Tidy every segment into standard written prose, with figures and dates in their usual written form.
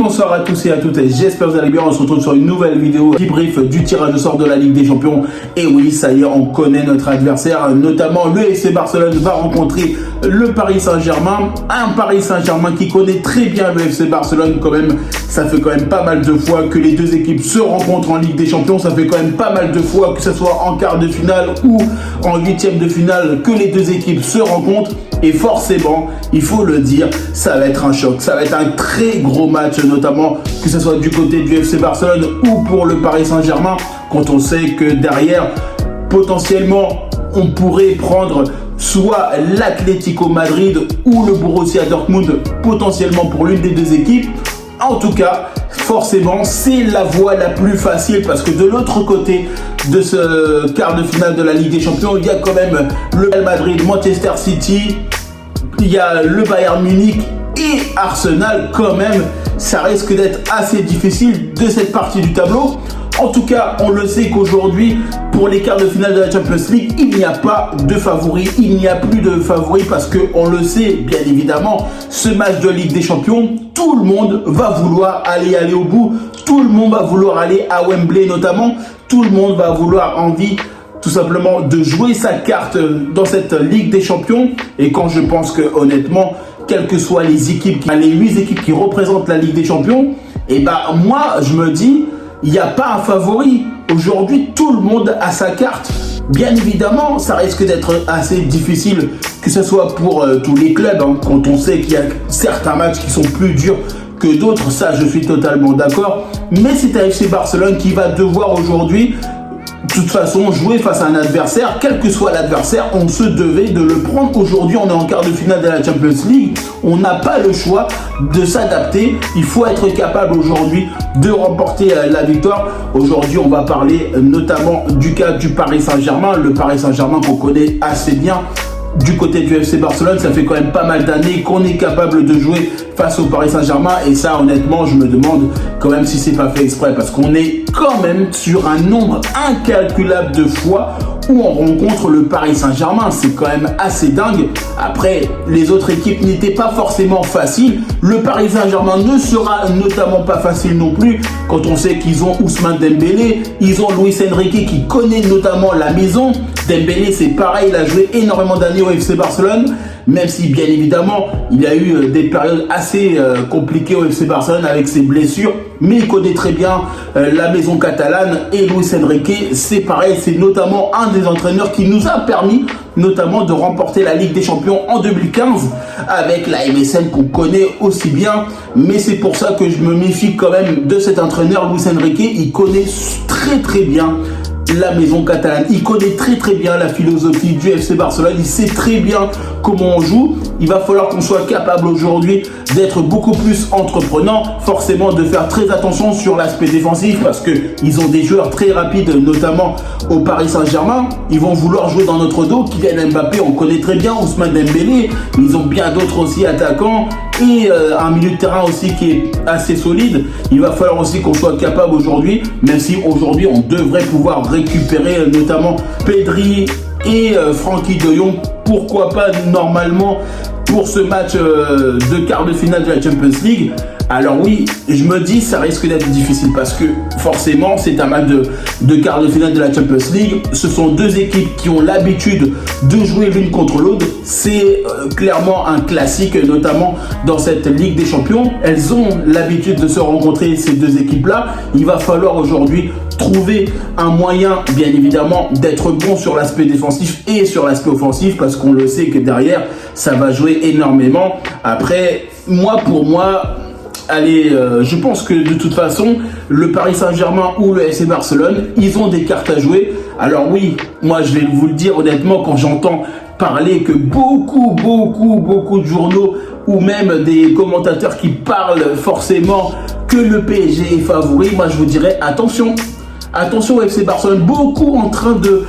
bonsoir à tous et à toutes, j'espère que vous allez bien. On se retrouve sur une nouvelle vidéo débrief du tirage au sort de la Ligue des Champions. Et oui, ça y est, on connaît notre adversaire, notamment le FC Barcelone va rencontrer le Paris Saint-Germain. Un Paris Saint-Germain qui connaît très bien le FC Barcelone quand même. Ça fait quand même pas mal de fois que les deux équipes se rencontrent en Ligue des Champions. Ça fait quand même pas mal de fois que ce soit en quart de finale ou en huitième de finale que les deux équipes se rencontrent. Et forcément, il faut le dire, ça va être un choc. Ça va être un très gros match, notamment que ce soit du côté du FC Barcelone ou pour le Paris Saint-Germain, quand on sait que derrière, potentiellement, on pourrait prendre soit l'Atlético Madrid ou le Borussia Dortmund, potentiellement pour l'une des deux équipes. En tout cas, forcément, c'est la voie la plus facile parce que de l'autre côté de ce quart de finale de la Ligue des Champions, il y a quand même le Real Madrid, Manchester City, il y a le Bayern Munich et Arsenal. Quand même, ça risque d'être assez difficile de cette partie du tableau. En tout cas, on le sait qu'aujourd'hui, pour les quarts de finale de la Champions League, il n'y a pas de favoris, il n'y a plus de favoris parce qu'on le sait, bien évidemment, ce match de Ligue des Champions, tout le monde va vouloir aller au bout, tout le monde va vouloir aller à Wembley notamment, tout le monde va vouloir envie tout simplement de jouer sa carte dans cette Ligue des Champions. Et quand je pense que honnêtement, quelles que soient les équipes, les 8 équipes qui représentent la Ligue des Champions, et moi je me dis, il n'y a pas un favori. Aujourd'hui, tout le monde a sa carte. Bien évidemment, ça risque d'être assez difficile, que ce soit pour tous les clubs, quand on sait qu'il y a certains matchs qui sont plus durs que d'autres, ça je suis totalement d'accord. Mais c'est un FC Barcelone qui va devoir aujourd'hui, de toute façon, jouer face à un adversaire, quel que soit l'adversaire, on se devait de le prendre. Aujourd'hui, on est en quart de finale de la Champions League, on n'a pas le choix de s'adapter. Il faut être capable aujourd'hui de remporter la victoire. Aujourd'hui, on va parler notamment du cas du Paris Saint-Germain, le Paris Saint-Germain qu'on connaît assez bien. Du côté du FC Barcelone, ça fait quand même pas mal d'années qu'on est capable de jouer face au Paris Saint-Germain. Et ça, honnêtement, je me demande quand même si c'est pas fait exprès. Parce qu'on est quand même sur un nombre incalculable de fois où on rencontre le Paris Saint-Germain. C'est quand même assez dingue. Après, les autres équipes n'étaient pas forcément faciles. Le Paris Saint-Germain ne sera notamment pas facile non plus. Quand on sait qu'ils ont Ousmane Dembélé, ils ont Luis Enrique qui connaît notamment la maison. Dembélé, c'est pareil, il a joué énormément d'années au FC Barcelone, même si bien évidemment il a eu des périodes assez compliquées au FC Barcelone avec ses blessures, mais il connaît très bien la maison catalane. Et Luis Enrique, c'est pareil, c'est notamment un des entraîneurs qui nous a permis notamment de remporter la Ligue des Champions en 2015 avec la MSN qu'on connaît aussi bien. Mais c'est pour ça que je me méfie quand même de cet entraîneur. Luis Enrique, il connaît très bien la maison catalane, il connaît très bien la philosophie du FC Barcelone, il sait très bien comment on joue. Il va falloir qu'on soit capable aujourd'hui d'être beaucoup plus entreprenant, forcément de faire très attention sur l'aspect défensif parce qu'ils ont des joueurs très rapides, notamment au Paris Saint-Germain. Ils vont vouloir jouer dans notre dos. Kylian Mbappé, on connaît très bien, Ousmane Dembélé, ils ont bien d'autres aussi attaquants et un milieu de terrain aussi qui est assez solide. Il va falloir aussi qu'on soit capable aujourd'hui, même si aujourd'hui on devrait pouvoir récupérer notamment Pedri et Frenkie de Jong, pourquoi pas normalement pour ce match de quart de finale de la Champions League. Alors oui, je me dis ça risque d'être difficile parce que forcément c'est un match de quart de finale de la Champions League. Ce sont deux équipes qui ont l'habitude de jouer l'une contre l'autre. C'est clairement un classique, notamment dans cette Ligue des Champions. Elles ont l'habitude de se rencontrer, ces deux équipes-là. Il va falloir aujourd'hui trouver un moyen, bien évidemment, d'être bon sur l'aspect défensif et sur l'aspect offensif parce qu'on le sait que derrière, ça va jouer énormément. Après, pour moi, allez, je pense que de toute façon, le Paris Saint-Germain ou le FC Barcelone, ils ont des cartes à jouer. Alors oui, moi je vais vous le dire honnêtement, quand j'entends parler que beaucoup de journaux ou même des commentateurs qui parlent forcément que le PSG est favori, moi je vous dirais attention. Attention au FC Barcelone, beaucoup en train de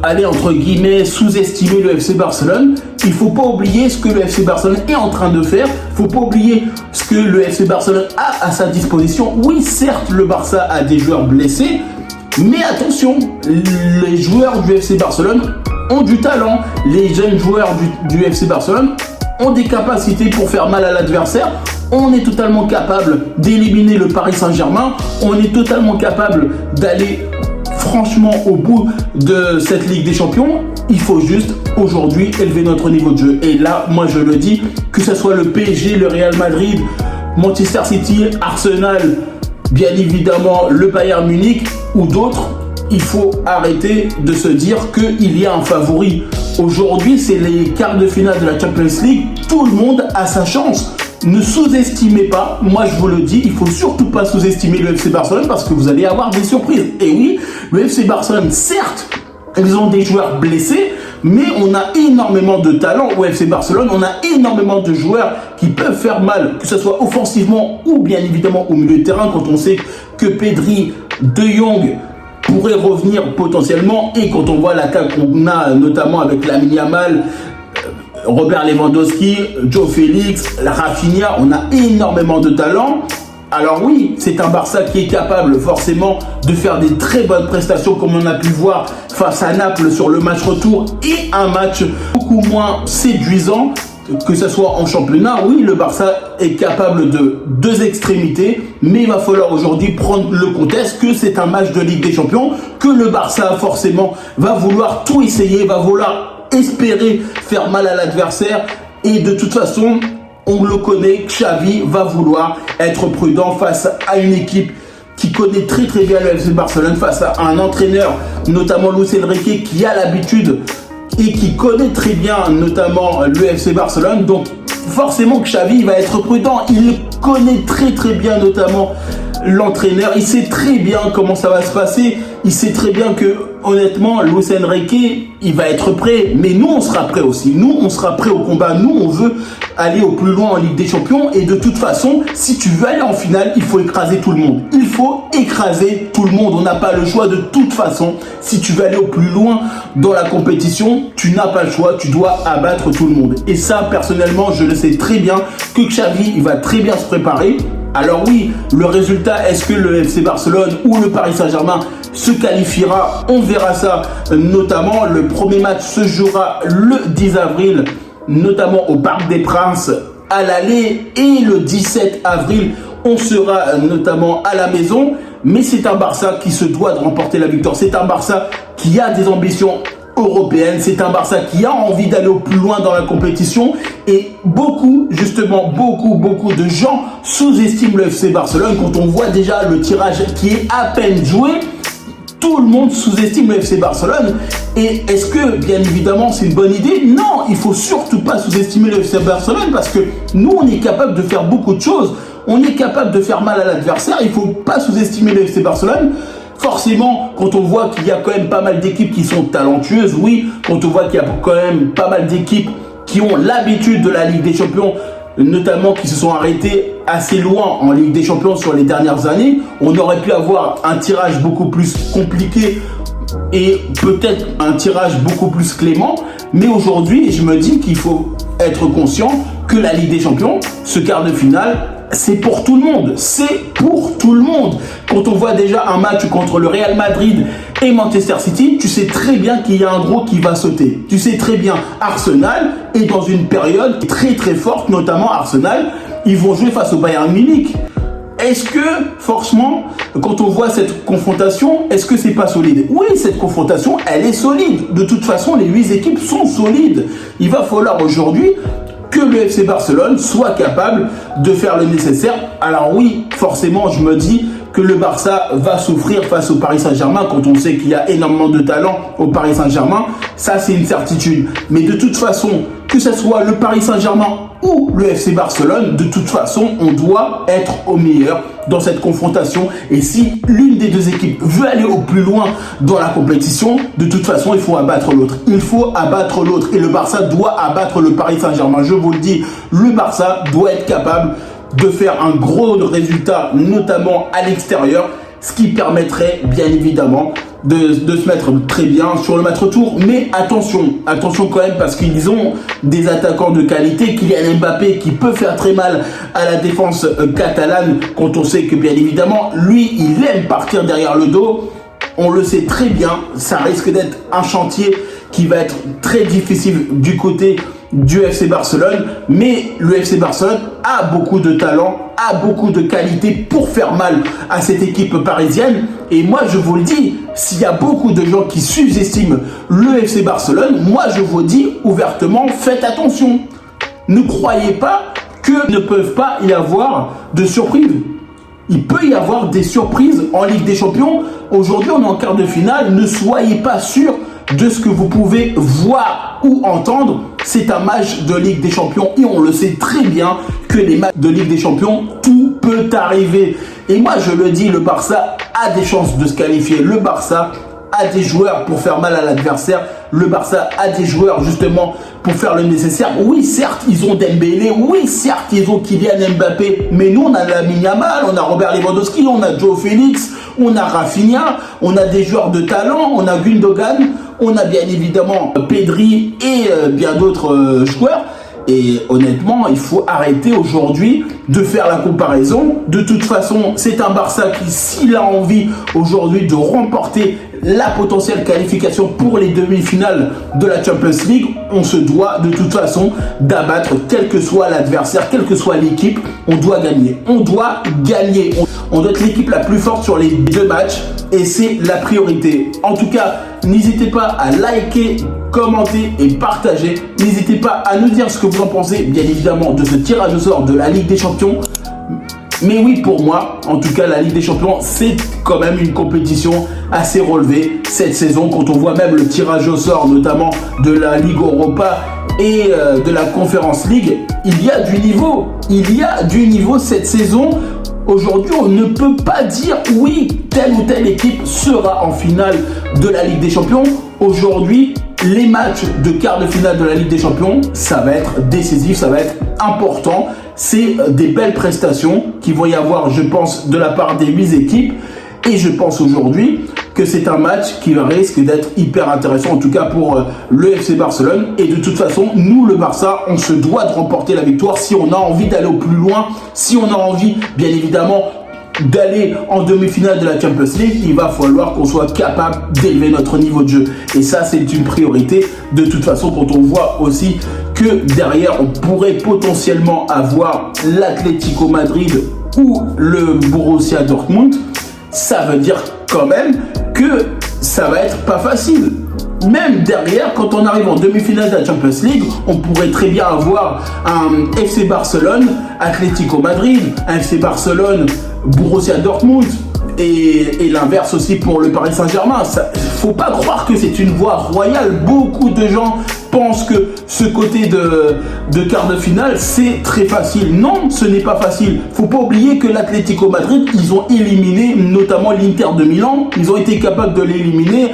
aller entre guillemets sous-estimer le FC Barcelone. Il ne faut pas oublier ce que le FC Barcelone est en train de faire. Il ne faut pas oublier ce que le FC Barcelone a à sa disposition. Oui, certes, le Barça a des joueurs blessés, mais attention, les joueurs du FC Barcelone ont du talent. Les jeunes joueurs du FC Barcelone ont des capacités pour faire mal à l'adversaire. On est totalement capable d'éliminer le Paris Saint-Germain. On est totalement capable d'aller franchement au bout de cette Ligue des Champions. Il faut juste aujourd'hui élever notre niveau de jeu. Et là, moi je le dis, que ce soit le PSG, le Real Madrid, Manchester City, Arsenal, bien évidemment le Bayern Munich ou d'autres, il faut arrêter de se dire qu'il y a un favori. Aujourd'hui, c'est les quarts de finale de la Champions League. Tout le monde a sa chance. Ne sous-estimez pas, moi je vous le dis, il faut surtout pas sous-estimer le FC Barcelone parce que vous allez avoir des surprises. Et oui, le FC Barcelone, certes, ils ont des joueurs blessés, mais on a énormément de talent au FC Barcelone, on a énormément de joueurs qui peuvent faire mal, que ce soit offensivement ou bien évidemment au milieu de terrain, quand on sait que Pedri, De Jong pourrait revenir potentiellement, et quand on voit l'attaque qu'on a notamment avec Lamine Yamal, Robert Lewandowski, Joe Félix, Rafinha, on a énormément de talent. Alors oui, c'est un Barça qui est capable forcément de faire des très bonnes prestations comme on a pu voir face à Naples sur le match retour, et un match beaucoup moins séduisant, que ce soit en championnat. Oui, le Barça est capable de deux extrémités, mais il va falloir aujourd'hui prendre le contexte que c'est un match de Ligue des Champions, que le Barça forcément va vouloir tout essayer, va vouloir espérer faire mal à l'adversaire, et de toute façon, on le connaît, Xavi va vouloir être prudent face à une équipe qui connaît très très bien le FC Barcelone, face à un entraîneur, notamment Luis Enrique, qui a l'habitude et qui connaît très bien notamment le FC Barcelone. Donc forcément que Xavi va être prudent, il connaît très très bien notamment l'entraîneur, il sait très bien comment ça va se passer, il sait très bien que honnêtement Luis Enrique il va être prêt, mais nous on sera prêt aussi, nous on sera prêt au combat, nous on veut aller au plus loin en Ligue des Champions, et de toute façon si tu veux aller en finale il faut écraser tout le monde, il faut écraser tout le monde, on n'a pas le choix de toute façon. Si tu veux aller au plus loin dans la compétition, tu n'as pas le choix, tu dois abattre tout le monde, et ça personnellement je le sais très bien que Xavi il va très bien se préparer. Alors oui, le résultat, est-ce que le FC Barcelone ou le Paris Saint-Germain se qualifiera? On verra ça, notamment le premier match se jouera le 10 avril, notamment au Parc des Princes à l'aller, et le 17 avril, on sera notamment à la maison. Mais c'est un Barça qui se doit de remporter la victoire, c'est un Barça qui a des ambitions européenne, c'est un Barça qui a envie d'aller au plus loin dans la compétition, et beaucoup, justement, beaucoup de gens sous-estiment le FC Barcelone. Quand on voit déjà le tirage qui est à peine joué, tout le monde sous-estime le FC Barcelone. Et est-ce que, bien évidemment, c'est une bonne idée? Non, il faut surtout pas sous-estimer le FC Barcelone, parce que nous, on est capable de faire beaucoup de choses, on est capable de faire mal à l'adversaire, il faut pas sous-estimer le FC Barcelone. Forcément, quand on voit qu'il y a quand même pas mal d'équipes qui sont talentueuses, oui, quand on voit qu'il y a quand même pas mal d'équipes qui ont l'habitude de la Ligue des Champions, notamment qui se sont arrêtées assez loin en Ligue des Champions sur les dernières années, on aurait pu avoir un tirage beaucoup plus compliqué et peut-être un tirage beaucoup plus clément. Mais aujourd'hui, je me dis qu'il faut être conscient que la Ligue des Champions, ce quart de finale, c'est pour tout le monde, c'est pour tout le monde. Quand on voit déjà un match contre le Real Madrid et Manchester City, tu sais très bien qu'il y a un gros qui va sauter. Tu sais très bien, Arsenal est dans une période très très forte, notamment Arsenal, ils vont jouer face au Bayern Munich. Est-ce que, forcément, quand on voit cette confrontation, est-ce que c'est pas solide? Oui, cette confrontation, elle est solide. De toute façon, les 8 équipes sont solides. Il va falloir aujourd'hui que le FC Barcelone soit capable de faire le nécessaire. Alors oui, forcément, je me dis que le Barça va souffrir face au Paris Saint-Germain quand on sait qu'il y a énormément de talent au Paris Saint-Germain. Ça, c'est une certitude. Mais de toute façon, que ce soit le Paris Saint-Germain ou le FC Barcelone, de toute façon, on doit être au meilleur dans cette confrontation. Et si l'une des deux équipes veut aller au plus loin dans la compétition, de toute façon, il faut abattre l'autre. Il faut abattre l'autre. Et le Barça doit abattre le Paris Saint-Germain. Je vous le dis, le Barça doit être capable de faire un gros résultat, notamment à l'extérieur, ce qui permettrait bien évidemment de se mettre très bien sur le match retour. Mais attention quand même, parce qu'ils ont des attaquants de qualité. Kylian Mbappé qui peut faire très mal à la défense catalane, quand on sait que bien évidemment lui il aime partir derrière le dos. On le sait très bien, ça risque d'être un chantier qui va être très difficile du côté du FC Barcelone, mais le FC Barcelone a beaucoup de talent, a beaucoup de qualité pour faire mal à cette équipe parisienne. Et moi, je vous le dis, s'il y a beaucoup de gens qui sous-estiment le FC Barcelone, moi, je vous dis ouvertement, faites attention. Ne croyez pas que ne peuvent pas y avoir de surprises. Il peut y avoir des surprises en Ligue des Champions. Aujourd'hui, on est en quart de finale. Ne soyez pas sûr de ce que vous pouvez voir ou entendre. C'est un match de Ligue des Champions et on le sait très bien que les matchs de Ligue des Champions, tout peut arriver. Et moi, je le dis, le Barça a des chances de se qualifier. Le Barça a des joueurs pour faire mal à l'adversaire. Le Barça a des joueurs justement pour faire le nécessaire. Oui, certes, ils ont Dembélé. Oui, certes, ils ont Kylian Mbappé. Mais nous, on a Lamine Yamal, on a Robert Lewandowski, on a Joe Félix, on a Rafinha, on a des joueurs de talent, on a Gundogan, on a bien évidemment Pedri et bien d'autres joueurs. Et honnêtement, il faut arrêter aujourd'hui de faire la comparaison. De toute façon, c'est un Barça qui, s'il a envie aujourd'hui de remporter la potentielle qualification pour les demi-finales de la Champions League, on se doit de toute façon d'abattre quel que soit l'adversaire, quelle que soit l'équipe. On doit gagner. On doit gagner. On doit être l'équipe la plus forte sur les deux matchs et c'est la priorité. En tout cas, n'hésitez pas à liker, commenter et partager. N'hésitez pas à nous dire ce que vous en pensez, bien évidemment, de ce tirage au sort de la Ligue des Champions. Mais oui, pour moi, en tout cas, la Ligue des Champions, c'est quand même une compétition assez relevée cette saison. Quand on voit même le tirage au sort, notamment de la Ligue Europa et de la Conference League, il y a du niveau. Il y a du niveau cette saison. Aujourd'hui, on ne peut pas dire oui, telle ou telle équipe sera en finale de la Ligue des Champions. Aujourd'hui, les matchs de quart de finale de la Ligue des Champions, ça va être décisif, ça va être important. C'est des belles prestations qui vont y avoir, je pense, de la part des 8 équipes. Et je pense aujourd'hui que c'est un match qui risque d'être hyper intéressant, en tout cas pour le FC Barcelone. Et de toute façon, nous, le Barça, on se doit de remporter la victoire si on a envie d'aller au plus loin, si on a envie, bien évidemment, d'aller en demi-finale de la Champions League. Il va falloir qu'on soit capable d'élever notre niveau de jeu. Et ça, c'est une priorité. De toute façon, quand on voit aussi que derrière, on pourrait potentiellement avoir l'Atlético Madrid ou le Borussia Dortmund, ça veut dire quand même que ça va être pas facile. Même derrière, quand on arrive en demi-finale de la Champions League, on pourrait très bien avoir un FC Barcelone, Atlético Madrid, un FC Barcelone, Borussia Dortmund, et l'inverse aussi pour le Paris Saint-Germain. Faut pas croire que c'est une voie royale. Beaucoup de gens pensent que ce côté de quart de finale, c'est très facile. Non, ce n'est pas facile. Faut pas oublier que l'Atlético Madrid, ils ont éliminé notamment l'Inter de Milan. Ils ont été capables de l'éliminer.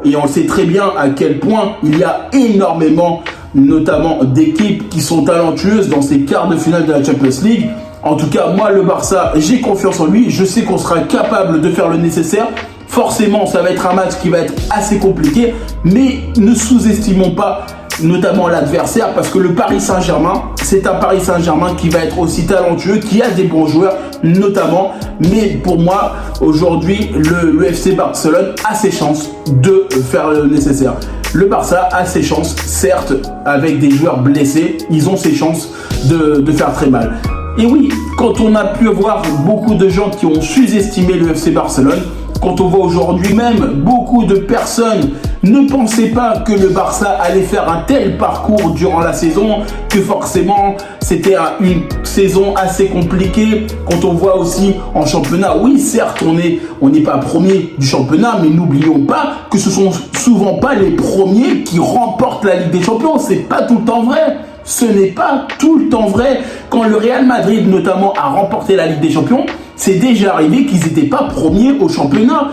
Et on sait très bien à quel point il y a énormément, notamment d'équipes qui sont talentueuses dans ces quarts de finale de la Champions League. En tout cas, moi, le Barça, j'ai confiance en lui. Je sais qu'on sera capable de faire le nécessaire. Forcément, ça va être un match qui va être assez compliqué. Mais ne sous-estimons pas notamment l'adversaire, parce que le Paris Saint-Germain, c'est un Paris Saint-Germain qui va être aussi talentueux, qui a des bons joueurs notamment. Mais pour moi, aujourd'hui, le FC Barcelone a ses chances de faire le nécessaire. Le Barça a ses chances, certes, avec des joueurs blessés, ils ont ses chances de faire très mal. Et oui, quand on a pu voir beaucoup de gens qui ont sous-estimé le FC Barcelone, quand on voit aujourd'hui même beaucoup de personnes ne pensaient pas que le Barça allait faire un tel parcours durant la saison, que forcément c'était une saison assez compliquée. Quand on voit aussi en championnat, oui certes on n'est pas premier du championnat, mais n'oublions pas que ce sont souvent pas les premiers qui remportent la Ligue des Champions. C'est pas tout le temps vrai. Ce n'est pas tout le temps vrai. Quand le Real Madrid notamment a remporté la Ligue des Champions, c'est déjà arrivé qu'ils n'étaient pas premiers au championnat.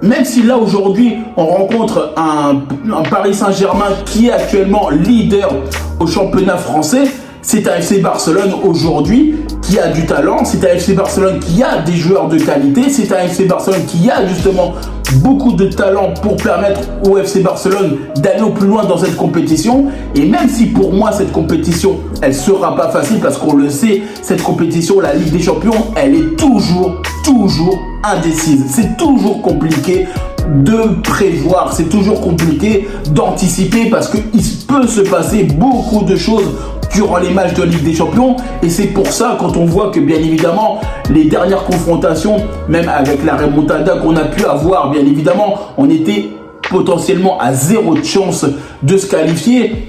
Même si là aujourd'hui on rencontre un Paris Saint-Germain qui est actuellement leader au championnat français, c'est un FC Barcelone aujourd'hui qui a du talent, c'est un FC Barcelone qui a des joueurs de qualité, c'est un FC Barcelone qui a justement beaucoup de talent pour permettre au FC Barcelone d'aller au plus loin dans cette compétition. Et même si pour moi cette compétition elle sera pas facile, parce qu'on le sait, cette compétition, la Ligue des Champions, elle est toujours indécise. C'est toujours compliqué. de prévoir, c'est toujours compliqué d'anticiper parce qu'il peut se passer beaucoup de choses durant les matchs de Ligue des Champions, et c'est pour ça quand on voit que bien évidemment les dernières confrontations, même avec la remontada qu'on a pu avoir, bien évidemment on était potentiellement à 0 de chance de se qualifier.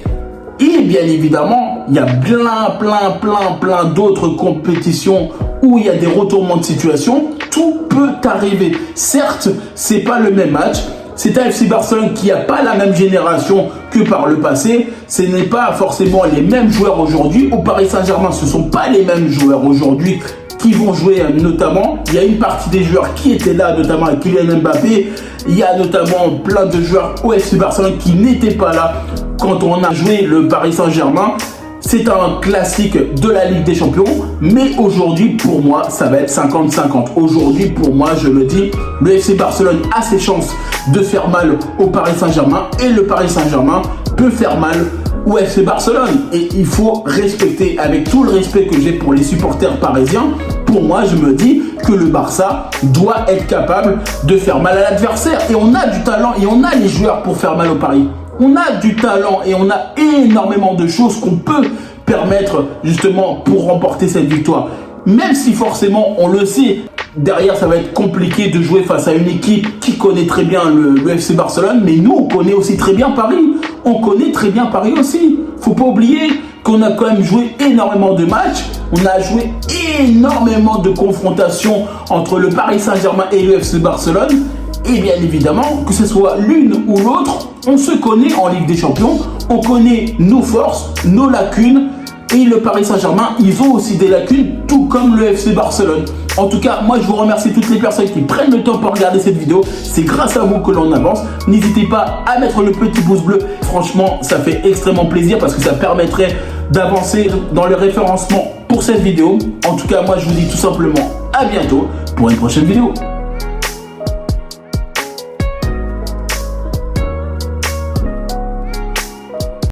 Et bien évidemment, il y a plein d'autres compétitions où il y a des retournements de situation. Tout peut arriver. Certes, c'est pas le même match. C'est un FC Barcelone qui n'a pas la même génération que par le passé. Ce n'est pas forcément les mêmes joueurs aujourd'hui. Au Paris Saint-Germain, ce ne sont pas les mêmes joueurs aujourd'hui qui vont jouer notamment. Il y a une partie des joueurs qui étaient là, notamment avec Kylian Mbappé. Il y a notamment plein de joueurs au FC Barcelone qui n'étaient pas là quand on a joué le Paris Saint-Germain. C'est un classique de la Ligue des Champions, mais aujourd'hui, pour moi, ça va être 50-50. Aujourd'hui, pour moi, je le dis, le FC Barcelone a ses chances de faire mal au Paris Saint-Germain et le Paris Saint-Germain peut faire mal au FC Barcelone. Et il faut respecter, avec tout le respect que j'ai pour les supporters parisiens, pour moi, je me dis que le Barça doit être capable de faire mal à l'adversaire. Et on a du talent et on a les joueurs pour faire mal au Paris. On a du talent et on a énormément de choses qu'on peut permettre justement pour remporter cette victoire. Même si forcément, on le sait, derrière ça va être compliqué de jouer face à une équipe qui connaît très bien le FC Barcelone, mais nous on connaît aussi très bien Paris. On connaît très bien Paris aussi. Faut pas oublier qu'on a quand même joué énormément de matchs. On a joué énormément de confrontations entre le Paris Saint-Germain et le FC Barcelone. Et bien évidemment, que ce soit l'une ou l'autre, on se connaît en Ligue des Champions, on connaît nos forces, nos lacunes, et le Paris Saint-Germain, ils ont aussi des lacunes, tout comme le FC Barcelone. En tout cas, moi je vous remercie toutes les personnes qui prennent le temps pour regarder cette vidéo, c'est grâce à vous que l'on avance. N'hésitez pas à mettre le petit pouce bleu, franchement ça fait extrêmement plaisir parce que ça permettrait d'avancer dans le référencement pour cette vidéo. En tout cas, moi je vous dis tout simplement à bientôt pour une prochaine vidéo.